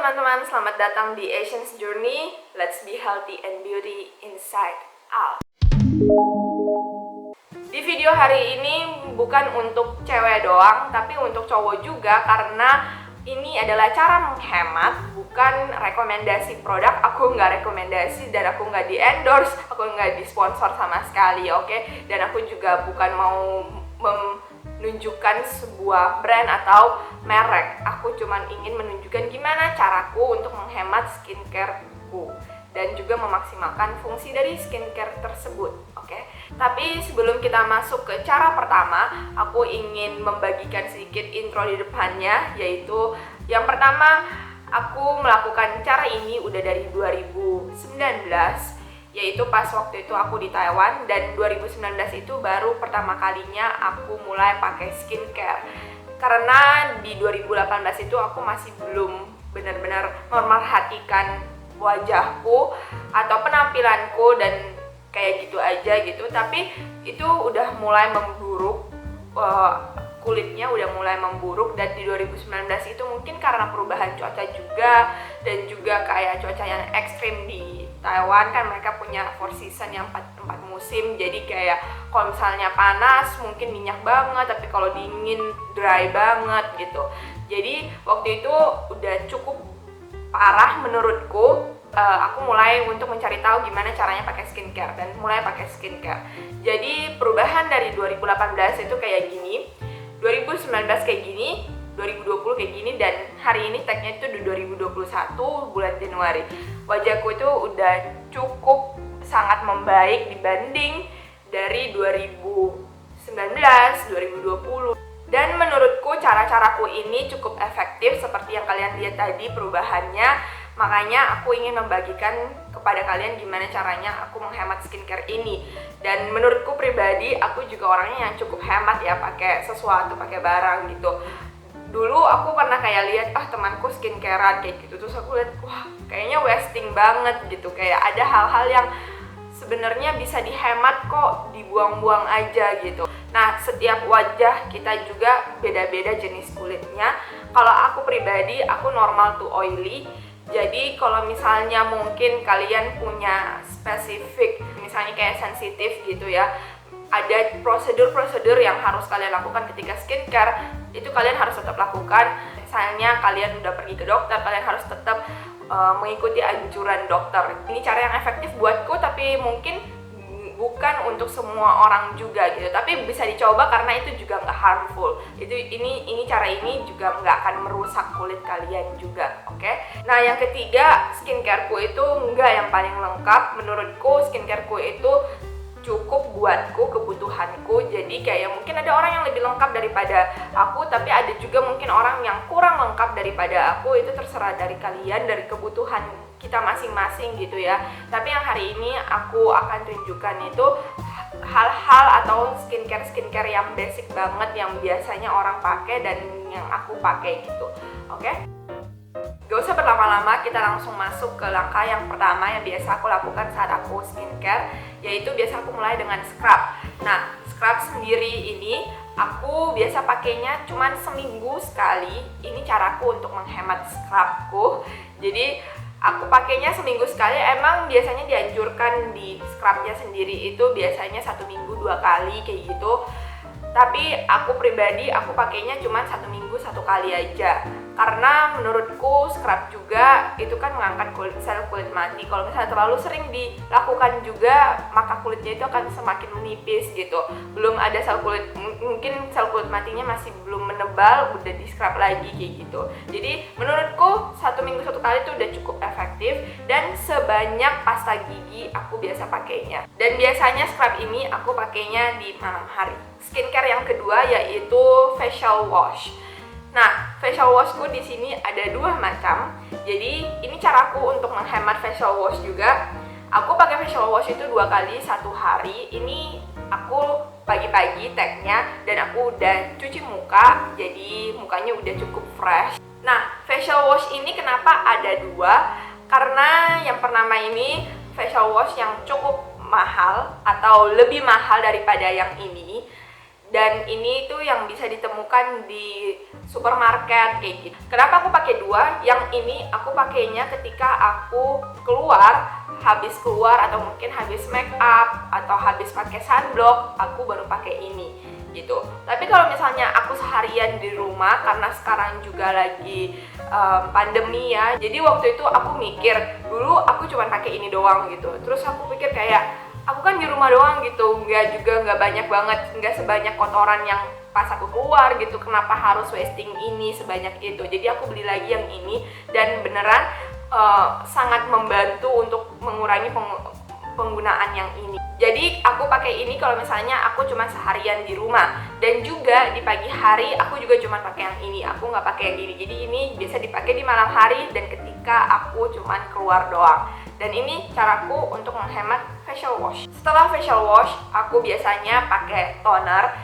teman-teman, selamat datang di Asian's Journey. Let's be healthy and beauty inside out. Di video hari ini bukan untuk cewek doang, tapi untuk cowok juga, karena ini adalah cara menghemat, bukan rekomendasi produk. Aku nggak rekomendasi dan aku nggak di-endorse, aku nggak di-sponsor sama sekali, oke? Dan aku juga bukan mau menunjukkan sebuah brand atau merek. Aku cuman ingin menunjukkan gimana caraku untuk menghemat skincareku dan juga memaksimalkan fungsi dari skincare tersebut, oke? Tapi sebelum kita masuk ke cara pertama, aku ingin membagikan sedikit intro di depannya, yaitu yang pertama, aku melakukan cara ini udah dari 2019, yaitu pas waktu itu aku di Taiwan, dan 2019 itu baru pertama kalinya aku mulai pakai skincare. Karena di 2018 itu aku masih belum benar-benar memerhatikan wajahku atau penampilanku dan kayak gitu aja gitu. Tapi itu udah mulai memburuk, kulitnya udah mulai memburuk, dan di 2019 itu mungkin karena perubahan cuaca juga, dan juga kayak cuaca yang ekstrim di Taiwan kan mereka punya four season yang 4 musim. Jadi kayak kalau misalnya panas mungkin minyak banget, tapi kalau dingin dry banget gitu. Jadi waktu itu udah cukup parah menurutku. Aku mulai untuk mencari tahu gimana caranya pakai skincare dan mulai pakai skincare. Jadi perubahan dari 2018 itu kayak gini, 2019 kayak gini, 2020 kayak gini, dan hari ini tagnya itu di 2021 bulan Januari. Wajahku itu udah cukup sangat membaik dibanding dari 2019, 2020. Dan menurutku cara-caraku ini cukup efektif seperti yang kalian lihat tadi perubahannya. Makanya aku ingin membagikan kepada kalian gimana caranya aku menghemat skincare ini. Dan menurutku pribadi, aku juga orangnya yang cukup hemat ya, pakai sesuatu, pakai barang gitu. Dulu aku pernah kayak lihat, temanku skincarean kayak gitu, terus aku lihat, wah kayaknya wasting banget gitu. Kayak ada hal-hal yang sebenarnya bisa dihemat kok, dibuang-buang aja gitu. Nah, setiap wajah kita juga beda-beda jenis kulitnya. Kalau aku pribadi, aku normal to oily. Jadi kalau misalnya mungkin kalian punya spesifik, misalnya kayak sensitif gitu ya, ada prosedur-prosedur yang harus kalian lakukan ketika skincare, itu kalian harus tetap lakukan. Misalnya kalian udah pergi ke dokter, kalian harus tetap mengikuti anjuran dokter. Ini cara yang efektif buatku, tapi mungkin bukan untuk semua orang juga gitu. Tapi bisa dicoba karena itu juga nggak harmful. Ini cara ini juga nggak akan merusak kulit kalian juga, oke? Nah, yang ketiga, skincareku itu nggak yang paling lengkap. Menurutku skincareku itu cukup buatku, kebutuhanku. Jadi kayak mungkin ada orang yang lebih lengkap daripada aku, tapi ada juga mungkin orang yang kurang lengkap daripada aku. Itu terserah dari kalian, dari kebutuhan kita masing-masing gitu ya. Tapi yang hari ini aku akan tunjukkan itu hal-hal atau skincare yang basic banget yang biasanya orang pakai dan yang aku pakai gitu, oke? Gak usah berlama-lama, kita langsung masuk ke langkah yang pertama yang biasa aku lakukan saat aku skincare, yaitu biasa aku mulai dengan scrub. Nah, scrub sendiri ini aku biasa pakainya cuman seminggu sekali. Ini caraku untuk menghemat scrubku. Jadi aku pakainya seminggu sekali. Emang biasanya dianjurkan di scrubnya sendiri itu biasanya 1 minggu 2 kali kayak gitu. Tapi aku pribadi, aku pakainya cuma 1 minggu 1 kali aja. Karena menurutku scrub juga itu kan mengangkat sel kulit mati. Kalau misalnya terlalu sering dilakukan juga, maka kulitnya itu akan semakin menipis gitu. Belum ada sel kulit, mungkin sel kulit matinya masih belum menebal, udah di scrub lagi kayak gitu. Jadi menurutku 1 minggu 1 kali itu udah cukup efektif. Dan sebanyak pasta gigi aku biasa pakainya. Dan biasanya scrub ini aku pakainya di malam hari. Skincare yang kedua yaitu facial wash. Nah, facial washku di sini ada 2 macam. Jadi ini caraku untuk menghemat facial wash juga. Aku pakai facial wash itu 2 kali 1 hari. Ini aku pagi-pagi tagnya, dan aku udah cuci muka, jadi mukanya udah cukup fresh. Nah, facial wash ini kenapa ada 2? Karena yang pertama ini facial wash yang cukup mahal atau lebih mahal daripada yang ini. dan ini tuh yang bisa ditemukan di supermarket kayak gitu. Kenapa aku pakai dua? Yang ini aku pakainya ketika aku habis keluar atau mungkin habis make up atau habis pakai sunblock, aku baru pakai ini gitu. Tapi kalau misalnya aku seharian di rumah, karena sekarang juga lagi pandemi ya, jadi waktu itu aku mikir, dulu aku cuma pakai ini doang gitu. Terus aku pikir kayak, aku kan di rumah doang gitu, nggak banyak banget, nggak sebanyak kotoran yang pas aku keluar gitu, kenapa harus wasting ini sebanyak itu. Jadi aku beli lagi yang ini, dan beneran sangat membantu untuk mengurangi penggunaan yang ini. Jadi aku pakai ini kalau misalnya aku cuma seharian di rumah, dan juga di pagi hari aku juga cuma pakai yang ini, aku nggak pakai yang ini. Jadi ini biasa dipakai di malam hari dan ketika aku cuma keluar doang. Dan ini caraku untuk menghemat facial wash. Setelah facial wash, aku biasanya pakai toner.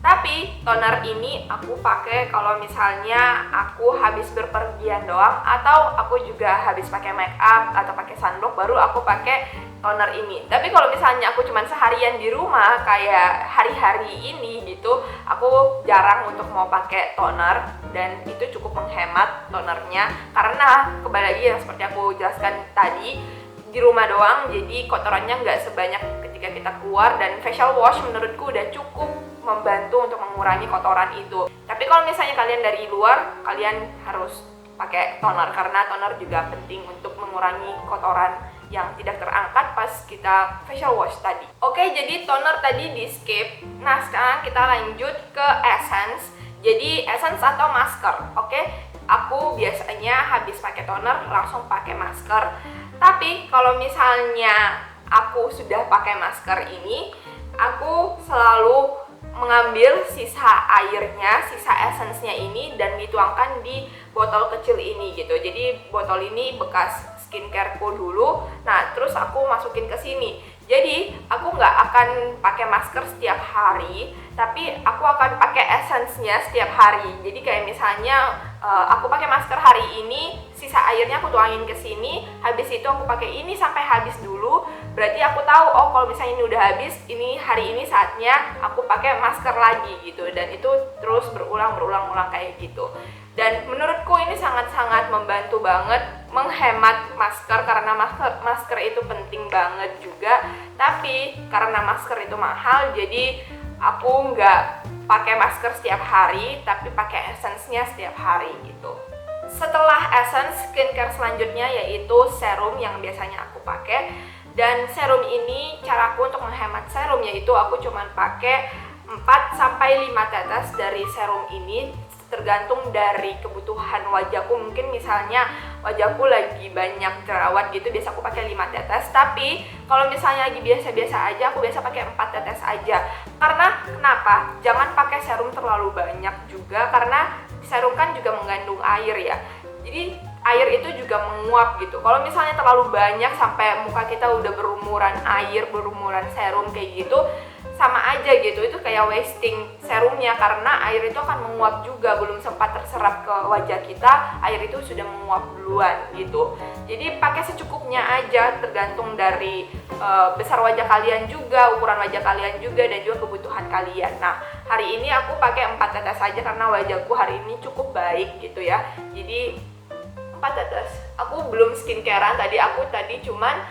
Tapi toner ini aku pakai kalau misalnya aku habis berpergian doang, atau aku juga habis pakai make up atau pakai sunblock, baru aku pakai toner ini. Tapi kalau misalnya aku cuma seharian di rumah kayak hari-hari ini gitu, aku jarang untuk mau pakai toner, dan itu cukup menghemat tonernya, karena kembali lagi yang seperti aku jelaskan tadi, di rumah doang, jadi kotorannya nggak sebanyak ketika kita keluar, dan facial wash menurutku udah cukup membantu untuk mengurangi kotoran itu. Tapi kalau misalnya kalian dari luar, kalian harus pakai toner, karena toner juga penting untuk mengurangi kotoran yang tidak terangkat pas kita facial wash tadi. Oke, jadi toner tadi di skip. Nah, sekarang kita lanjut ke essence. Jadi essence atau masker. Oke, aku biasanya habis pakai toner langsung pakai masker. Tapi kalau misalnya aku sudah pakai masker ini, aku selalu mengambil sisa airnya, sisa essence-nya ini, dan dituangkan di botol kecil ini gitu. Jadi botol ini bekas skincareku dulu. Nah, terus aku masukin ke sini. Jadi aku nggak akan pakai masker setiap hari, tapi aku akan pakai essence-nya setiap hari. Jadi kayak misalnya aku pakai masker hari ini, sisa airnya aku tuangin ke sini, habis itu aku pakai ini sampai habis dulu. Berarti aku tahu, oh kalau misalnya ini udah habis, ini hari ini saatnya aku pakai masker lagi gitu. Dan itu terus berulang kayak gitu. Dan menurutku ini sangat-sangat membantu banget menghemat masker, karena masker itu penting banget juga. Tapi karena masker itu mahal, jadi aku nggak pakai masker setiap hari, tapi pakai essence-nya setiap hari gitu. Setelah essence, skincare selanjutnya yaitu serum yang biasanya aku pakai. Dan serum ini, caraku untuk menghemat serum yaitu aku cuma pakai 4-5 tetes dari serum ini, tergantung dari kebutuhan wajahku. Mungkin misalnya wajahku lagi banyak jerawat gitu, biasa aku pakai 5 tetes. Tapi kalau misalnya lagi biasa-biasa aja, aku biasa pakai 4 tetes aja. Karena kenapa? Jangan pakai serum terlalu banyak juga, karena serum kan juga mengandung air ya. Jadi air itu juga menguap gitu. Kalau misalnya terlalu banyak sampai muka kita udah berumuran air, berumuran serum kayak gitu, sama aja gitu, itu kayak wasting serumnya, karena air itu akan menguap juga, belum sempat terserap ke wajah kita, air itu sudah menguap duluan gitu. Jadi pakai secukupnya aja, tergantung dari besar wajah kalian juga, ukuran wajah kalian juga, dan juga kebutuhan kalian. Nah, hari ini aku pakai 4 tetes aja karena wajahku hari ini cukup baik gitu ya. Jadi 4 tetes. Aku belum skincarean aku tadi cuman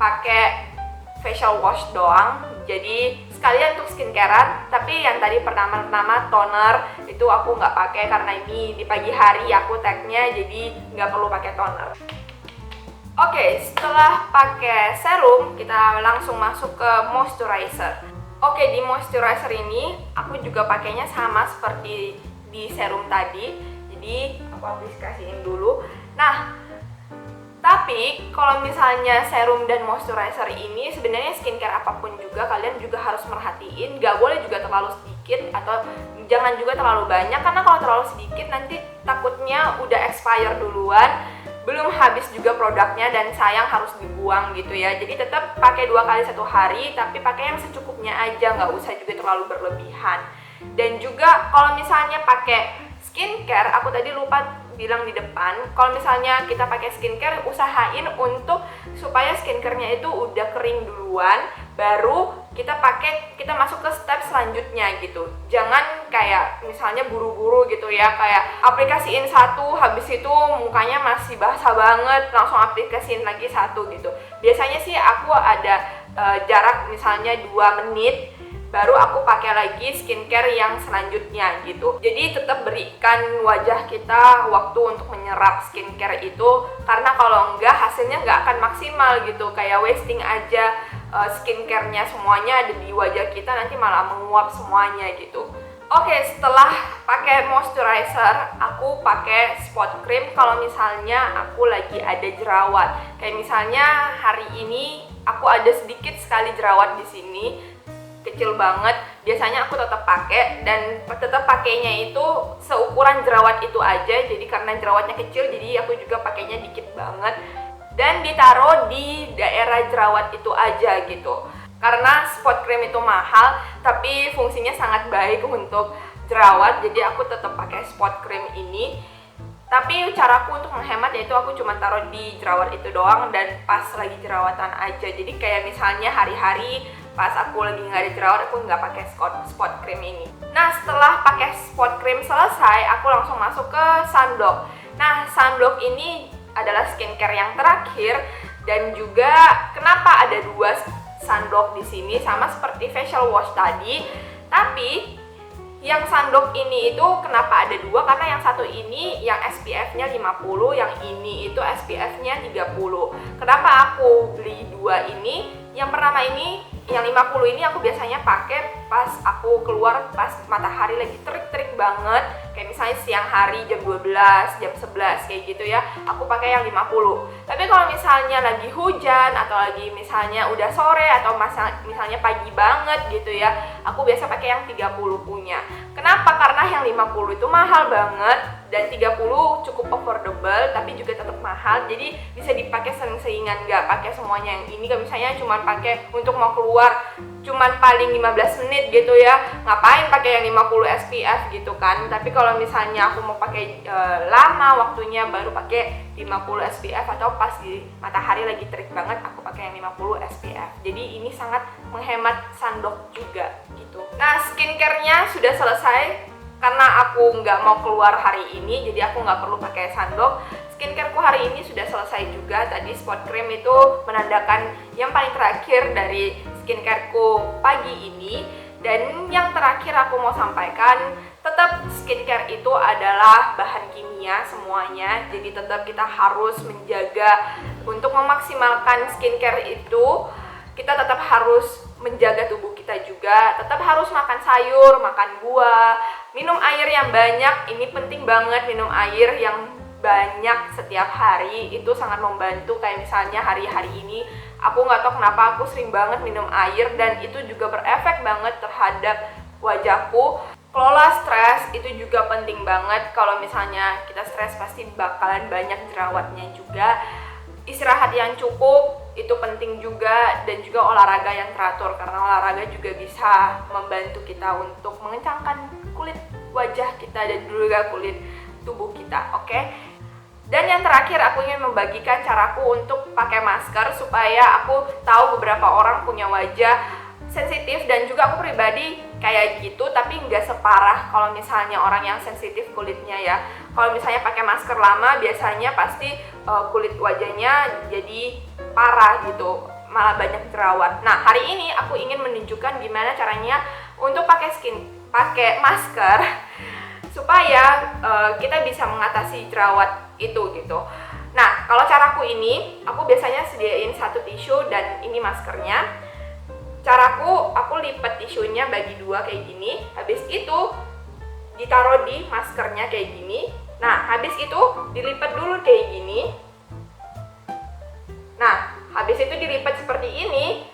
pakai facial wash doang. Jadi sekalian untuk skincarean, tapi yang tadi pertama toner itu aku nggak pakai karena ini di pagi hari aku tagnya, jadi nggak perlu pakai toner. Oke, setelah pakai serum kita langsung masuk ke moisturizer. Oke, di moisturizer ini aku juga pakainya sama seperti di serum tadi. Jadi aku aplikasiin dulu. Nah, tapi kalau misalnya serum dan moisturizer ini, sebenarnya skincare apapun juga kalian juga harus merhatiin, gak boleh juga terlalu sedikit atau jangan juga terlalu banyak, karena kalau terlalu sedikit nanti takutnya udah expire duluan, belum habis juga produknya dan sayang harus dibuang gitu ya. Jadi tetap pakai 2 kali 1 hari, tapi pakai yang secukupnya aja, nggak usah juga terlalu berlebihan. Dan juga kalau misalnya pakai skincare, aku tadi lupa bilang di depan, kalau misalnya kita pakai skincare, usahain untuk supaya skincarenya itu udah kering duluan, baru kita masuk ke step selanjutnya gitu. Jangan kayak misalnya buru-buru gitu ya, kayak aplikasiin satu, habis itu mukanya masih basah banget, langsung aplikasiin lagi satu gitu. Biasanya sih aku ada jarak misalnya 2 menit, baru aku pakai lagi skincare yang selanjutnya gitu. Jadi tetap berikan wajah kita waktu untuk menyerap skincare itu, karena kalau enggak hasilnya nggak akan maksimal gitu, kayak wasting aja. Skincare-nya semuanya ada di wajah kita, nanti malah menguap semuanya gitu. Oke, setelah pakai moisturizer, aku pakai spot cream kalau misalnya aku lagi ada jerawat. Kayak misalnya hari ini aku ada sedikit sekali jerawat di sini, kecil banget. Biasanya aku tetap pakai, dan tetap pakainya itu seukuran jerawat itu aja. Jadi karena jerawatnya kecil, jadi aku juga pakainya dikit banget. Dan ditaruh di daerah jerawat itu aja gitu. Karena spot cream itu mahal, tapi fungsinya sangat baik untuk jerawat, jadi aku tetap pakai spot cream ini. Tapi caraku untuk menghemat yaitu aku cuma taruh di jerawat itu doang dan pas lagi jerawatan aja. Jadi kayak misalnya hari-hari pas aku lagi nggak ada jerawat, aku nggak pakai spot cream ini. Nah, setelah pakai spot cream selesai, aku langsung masuk ke sunblock. Nah, sunblock ini adalah skincare yang terakhir, dan juga kenapa ada 2 sunblock di sini, sama seperti facial wash tadi. Tapi yang sunblock ini itu kenapa ada 2? Karena yang satu ini yang SPF-nya 50, yang ini itu SPF-nya 30. Kenapa aku beli 2 ini? Yang pertama ini, yang 50 ini aku biasanya pakai pas aku keluar pas matahari lagi terik-terik banget, kayak misalnya siang hari jam 12, jam 11 kayak gitu ya, aku pakai yang 50. Tapi kalau misalnya lagi hujan atau lagi misalnya udah sore atau misalnya pagi banget gitu ya, aku biasa pakai yang 30 punya. Kenapa? Karena yang 50 itu mahal banget, dan 30 cukup affordable tapi juga tetap mahal. Jadi bisa dipakai sering-seringan, nggak pakai semuanya yang ini. Kalau misalnya cuma pakai untuk mau keluar cuman paling 15 menit gitu ya, ngapain pakai yang 50 SPF gitu kan. Tapi kalau misalnya aku mau pakai lama waktunya, baru pakai 50 SPF, atau pas di matahari lagi terik banget aku pakai yang 50 SPF. Jadi ini sangat menghemat sunblock juga gitu. Nah, skincare-nya sudah selesai. Karena aku nggak mau keluar hari ini, jadi aku nggak perlu pakai sunblock. Skincareku hari ini sudah selesai juga. Tadi spot cream itu menandakan yang paling terakhir dari skincareku pagi ini. Dan yang terakhir aku mau sampaikan, tetap skincare itu adalah bahan kimia semuanya. Jadi tetap kita harus menjaga untuk memaksimalkan skincare itu. Kita tetap harus menjaga tubuh kita juga, tetap harus makan sayur, makan buah, minum air yang banyak. Ini penting banget, minum air yang banyak setiap hari, itu sangat membantu. Kayak misalnya hari-hari ini aku nggak tahu kenapa aku sering banget minum air, dan itu juga berefek banget terhadap wajahku. Kelola stres itu juga penting banget. Kalau misalnya kita stres pasti bakalan banyak jerawatnya juga. Istirahat yang cukup itu penting juga, dan juga olahraga yang teratur, karena olahraga juga bisa membantu kita untuk mengencangkan kulit wajah kita dan juga kulit tubuh kita. Oke? Dan yang terakhir, aku ingin membagikan caraku untuk pakai masker, supaya aku tahu beberapa orang punya wajah sensitif, dan juga aku pribadi kayak gitu, tapi nggak separah kalau misalnya orang yang sensitif kulitnya ya. Kalau misalnya pakai masker lama, biasanya pasti kulit wajahnya jadi parah gitu, malah banyak jerawat. Nah, hari ini aku ingin menunjukkan gimana caranya untuk pakai masker supaya kita bisa mengatasi jerawat itu gitu. Nah, kalau caraku ini, aku biasanya sediain 1 tisu dan ini maskernya. Caraku, aku lipat tisunya bagi 2 kayak gini. Habis itu ditaruh di maskernya kayak gini. Nah, habis itu dilipat dulu kayak gini. Nah, habis itu dilipat seperti ini.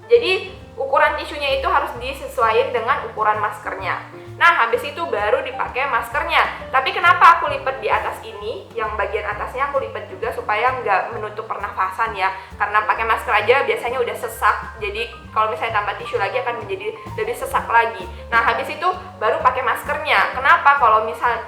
Jadi ukuran tisunya itu harus disesuaikan dengan ukuran maskernya. Nah, habis itu baru dipakai maskernya. Tapi kenapa aku lipat di atas ini? Yang bagian atasnya aku lipat juga supaya nggak menutup pernafasan ya. Karena pakai masker aja biasanya udah sesak. Jadi kalau misalnya tambah tisu lagi akan menjadi lebih sesak lagi. Nah, habis itu baru pakai maskernya. Kenapa?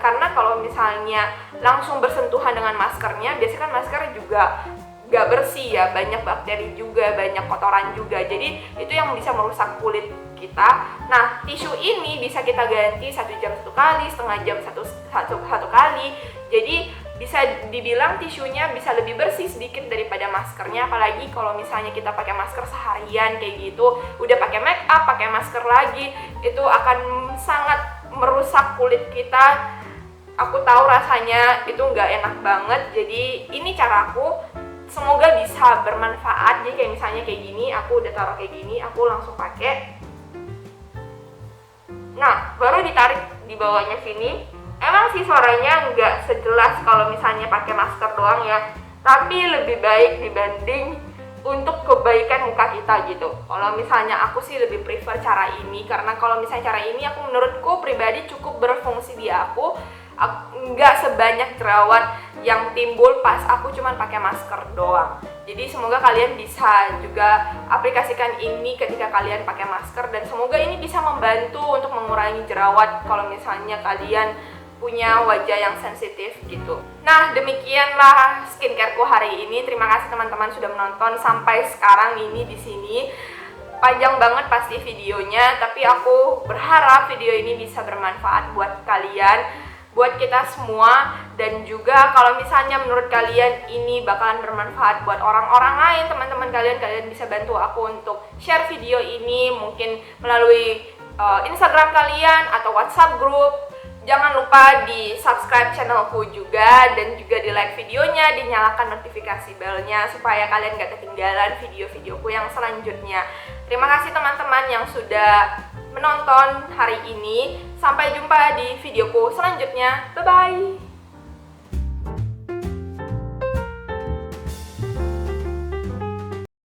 Karena kalau misalnya langsung bersentuhan dengan maskernya, biasanya kan masker juga nggak bersih ya, banyak bakteri juga, banyak kotoran juga, jadi itu yang bisa merusak kulit kita. Nah, tisu ini bisa kita ganti 1 jam 1 kali, setengah jam satu kali, jadi bisa dibilang tisunya bisa lebih bersih sedikit daripada maskernya. Apalagi kalau misalnya kita pakai masker seharian kayak gitu, udah pakai make up, pakai masker lagi, itu akan sangat merusak kulit kita. Aku tahu rasanya itu nggak enak banget, jadi ini caraku. Semoga bisa bermanfaat. Jadi kayak misalnya kayak gini, aku udah taruh kayak gini, aku langsung pakai. Nah, baru ditarik di bawahnya sini. Emang sih suaranya nggak sejelas kalau misalnya pakai masker doang ya, tapi lebih baik dibanding untuk kebaikan muka kita gitu. Kalau misalnya aku sih lebih prefer cara ini, karena kalau misalnya cara ini aku menurutku pribadi cukup berfungsi di aku nggak sebanyak jerawat yang timbul pas aku cuman pakai masker doang. Jadi semoga kalian bisa juga aplikasikan ini ketika kalian pakai masker, dan semoga ini bisa membantu untuk mengurangi jerawat kalau misalnya kalian punya wajah yang sensitif gitu. Nah, demikianlah skincareku hari ini. Terima kasih teman-teman sudah menonton sampai sekarang ini di sini. Panjang banget pasti videonya, tapi aku berharap video ini bisa bermanfaat buat kalian, buat kita semua. Dan juga kalau misalnya menurut kalian ini bakalan bermanfaat buat orang-orang lain, teman-teman kalian bisa bantu aku untuk share video ini mungkin melalui Instagram kalian atau WhatsApp group. Jangan lupa di subscribe channelku juga, dan juga di like videonya, dinyalakan notifikasi belnya supaya kalian gak ketinggalan video-videoku yang selanjutnya. Terima kasih teman-teman yang sudah menonton hari ini. Sampai jumpa di videoku selanjutnya. Bye-bye.